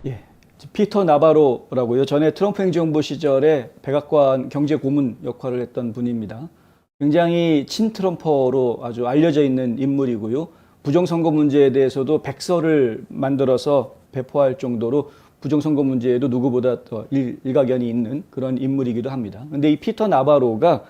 예, 피터 나바로라고요. 전에 트럼프 행정부 시절에 백악관 경제고문 역할을 했던 분입니다. 굉장히 친트럼퍼로 아주 알려져 있는 인물이고요. 부정선거 문제에 대해서도 백서를 만들어서 배포할 정도로 부정선거 문제에도 누구보다 더 일가견이 있는 그런 인물이기도 합니다. 근데 이 피터 나바로가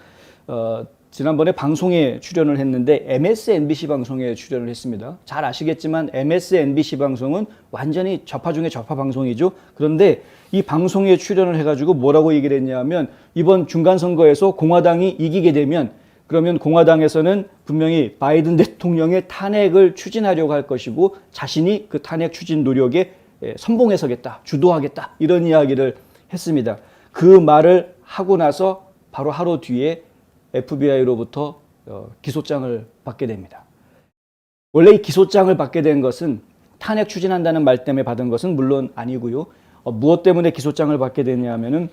지난번에 방송에 출연을 했는데 MSNBC 방송에 출연을 했습니다. 잘 아시겠지만 MSNBC 방송은 완전히 좌파 중에 좌파 방송이죠. 그런데 이 방송에 출연을 해가지고 뭐라고 얘기를 했냐면 이번 중간선거에서 공화당이 이기게 되면 그러면 공화당에서는 분명히 바이든 대통령의 탄핵을 추진하려고 할 것이고 자신이 그 탄핵 추진 노력에 선봉에 서겠다, 주도하겠다 이런 이야기를 했습니다. 그 말을 하고 나서 바로 하루 뒤에 FBI로부터 기소장을 받게 됩니다. 원래 이 기소장을 받게 된 것은 탄핵 추진한다는 말 때문에 받은 것은 물론 아니고요. 무엇 때문에 기소장을 받게 됐냐면은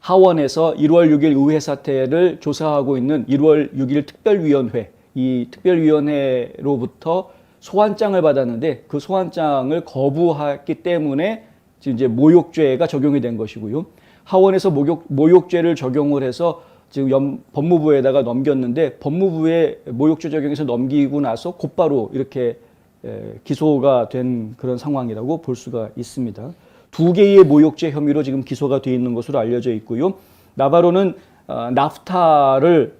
하원에서 1월 6일 의회 사태를 조사하고 있는 1월 6일 특별위원회, 이 특별위원회로부터 소환장을 받았는데 그 소환장을 거부했기 때문에 지금 이제 모욕죄가 적용이 된 것이고요. 하원에서 모욕죄를 적용을 해서 지금 법무부에다가 넘겼는데 법무부에 모욕죄 적용해서 넘기고 나서 곧바로 이렇게 기소가 된 그런 상황이라고 볼 수가 있습니다. 두 개의 모욕죄 혐의로 지금 기소가 되어 있는 것으로 알려져 있고요. 나바로는 나프타를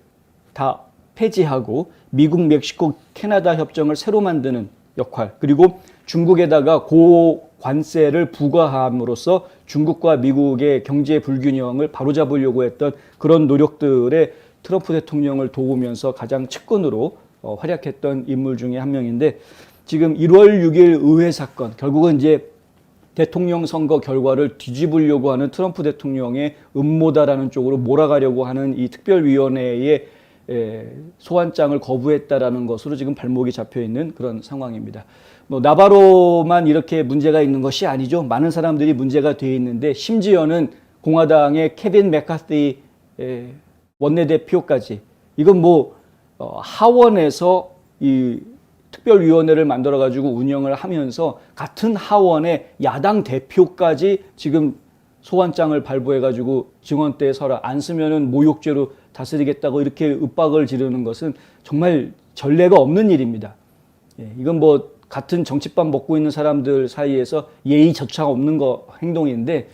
다 폐지하고 미국, 멕시코, 캐나다 협정을 새로 만드는 역할, 그리고 중국에다가 고관세를 부과함으로써 중국과 미국의 경제 불균형을 바로잡으려고 했던 그런 노력들에 트럼프 대통령을 도우면서 가장 측근으로 활약했던 인물 중에 한 명인데 지금 1월 6일 의회 사건, 결국은 이제 대통령 선거 결과를 뒤집으려고 하는 트럼프 대통령의 음모다라는 쪽으로 몰아가려고 하는 이 특별위원회의 소환장을 거부했다라는 것으로 지금 발목이 잡혀 있는 그런 상황입니다. 뭐 나바로만 이렇게 문제가 있는 것이 아니죠. 많은 사람들이 문제가 되어 있는데 심지어는 공화당의 케빈 맥카티 원내대표까지 이건 뭐 하원에서 이 특별위원회를 만들어 가지고 운영을 하면서 같은 하원의 야당 대표까지 지금 소환장을 발부해 가지고 증언대에 서라, 안 쓰면은 모욕죄로 다스리겠다고 이렇게 윽박을 지르는 것은 정말 전례가 없는 일입니다. 이건 뭐 같은 정치밥 먹고 있는 사람들 사이에서 예의조차 없는 행동인데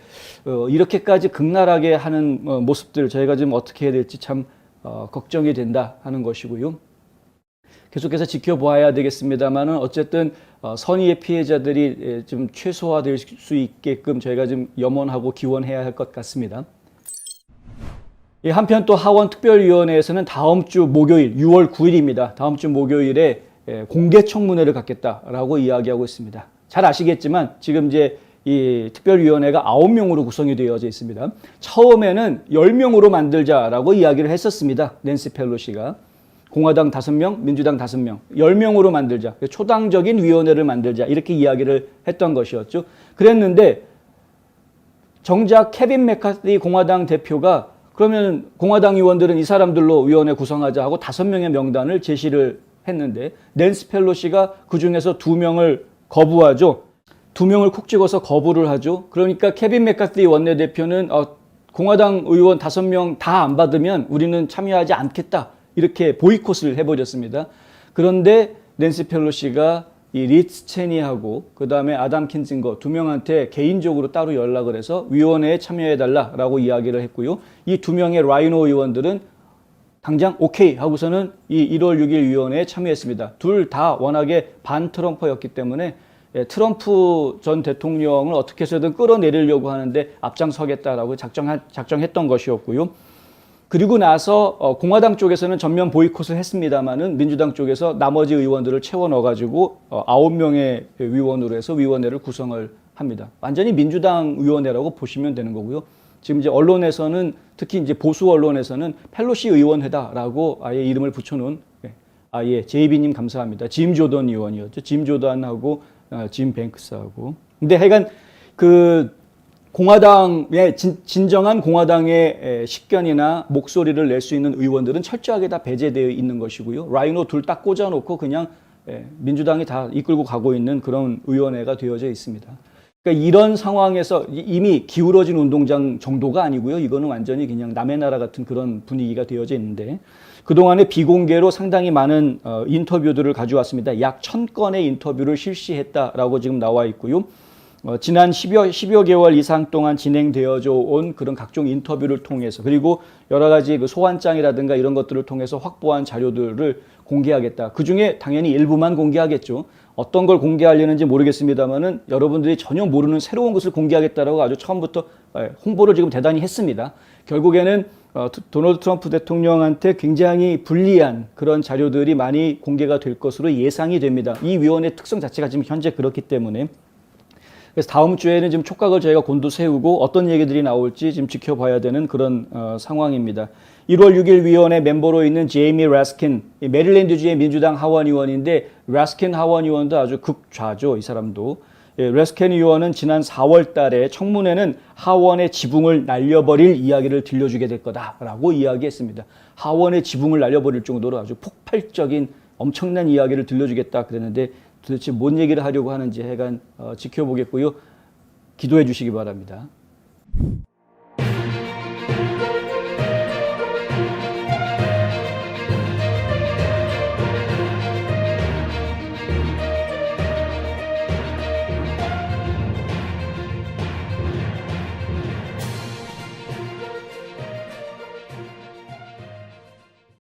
이렇게까지 극랄하게 하는 모습들 저희가 지금 어떻게 해야 될지 참 걱정이 된다 하는 것이고요. 계속해서 지켜봐야 되겠습니다만은 어쨌든 선의의 피해자들이 좀 최소화될 수 있게끔 저희가 좀 염원하고 기원해야 할 것 같습니다. 한편 또 하원 특별위원회에서는 다음 주 목요일 6월 9일입니다. 다음 주 목요일에 공개 청문회를 갖겠다라고 이야기하고 있습니다. 잘 아시겠지만 지금 이제 이 특별위원회가 9명으로 구성이 되어져 있습니다. 처음에는 10명으로 만들자라고 이야기를 했었습니다. 낸시 펠로시가. 공화당 5명, 민주당 5명, 10명으로 만들자. 초당적인 위원회를 만들자. 이렇게 이야기를 했던 것이었죠. 그랬는데 정작 케빈 맥카티 공화당 대표가 그러면 공화당 의원들은 이 사람들로 위원회 구성하자 하고 5명의 명단을 제시를 했는데 낸시 펠로시가 그중에서 2명을 거부하죠. 2명을 콕 찍어서 거부를 하죠. 그러니까 케빈 맥카티 원내대표는 공화당 의원 5명 다 안 받으면 우리는 참여하지 않겠다. 이렇게 보이콧을 해버렸습니다. 그런데 낸시 펠로시가 이 리츠 체니하고 그 다음에 아담 킨징거 2명한테 개인적으로 따로 연락을 해서 위원회에 참여해달라라고 이야기를 했고요. 이 2명의 라이노 의원들은 당장 오케이 하고서는 이 1월 6일 위원회에 참여했습니다. 둘 다 워낙에 반 트럼프였기 때문에 트럼프 전 대통령을 어떻게 해서든 끌어내리려고 하는데 앞장서겠다라고 작정했던 것이었고요. 그리고 나서 공화당 쪽에서는 전면 보이콧을 했습니다마는 민주당 쪽에서 나머지 의원들을 채워 넣어가지고 9명의 위원으로 해서 위원회를 구성을 합니다. 완전히 민주당 위원회라고 보시면 되는 거고요. 지금 이제 언론에서는 특히 이제 보수 언론에서는 펠로시 의원회다라고 아예 이름을 붙여놓은 제이비님 감사합니다. 짐 조던 의원이었죠. 짐 조던하고 짐 뱅크스하고. 근데 하여간 그 공화당의 진정한 공화당의 식견이나 목소리를 낼 수 있는 의원들은 철저하게 다 배제되어 있는 것이고요. 라이노 둘 딱 꽂아놓고 그냥 민주당이 다 이끌고 가고 있는 그런 의원회가 되어져 있습니다. 그러니까 이런 상황에서 이미 기울어진 운동장 정도가 아니고요. 이거는 완전히 그냥 남의 나라 같은 그런 분위기가 되어져 있는데 그동안에 비공개로 상당히 많은 인터뷰들을 가져왔습니다. 약 1000건의 인터뷰를 실시했다라고 지금 나와 있고요. 지난 10여 개월 이상 동안 진행되어져 온 그런 각종 인터뷰를 통해서 그리고 여러 가지 그 소환장이라든가 이런 것들을 통해서 확보한 자료들을 공개하겠다. 그중에 당연히 일부만 공개하겠죠. 어떤 걸 공개하려는지 모르겠습니다만은 여러분들이 전혀 모르는 새로운 것을 공개하겠다라고 아주 처음부터 홍보를 지금 대단히 했습니다. 결국에는 도널드 트럼프 대통령한테 굉장히 불리한 그런 자료들이 많이 공개가 될 것으로 예상이 됩니다. 이 위원회 특성 자체가 지금 현재 그렇기 때문에 그래서 다음 주에는 지금 촉각을 저희가 곤두세우고 어떤 얘기들이 나올지 지금 지켜봐야 되는 그런 상황입니다. 1월 6일 위원회 멤버로 있는 제이미 라스킨, 메릴랜드주의 민주당 하원 의원인데 라스킨 하원 의원도 아주 극좌죠. 이 사람도. 라스킨 의원은 지난 4월 달에 청문회는 하원의 지붕을 날려버릴 이야기를 들려주게 될 거다라고 이야기했습니다. 하원의 지붕을 날려버릴 정도로 아주 폭발적인 엄청난 이야기를 들려주겠다 그랬는데 도대체 뭔 얘기를 하려고 하는지 하여간 지켜보겠고요. 기도해 주시기 바랍니다.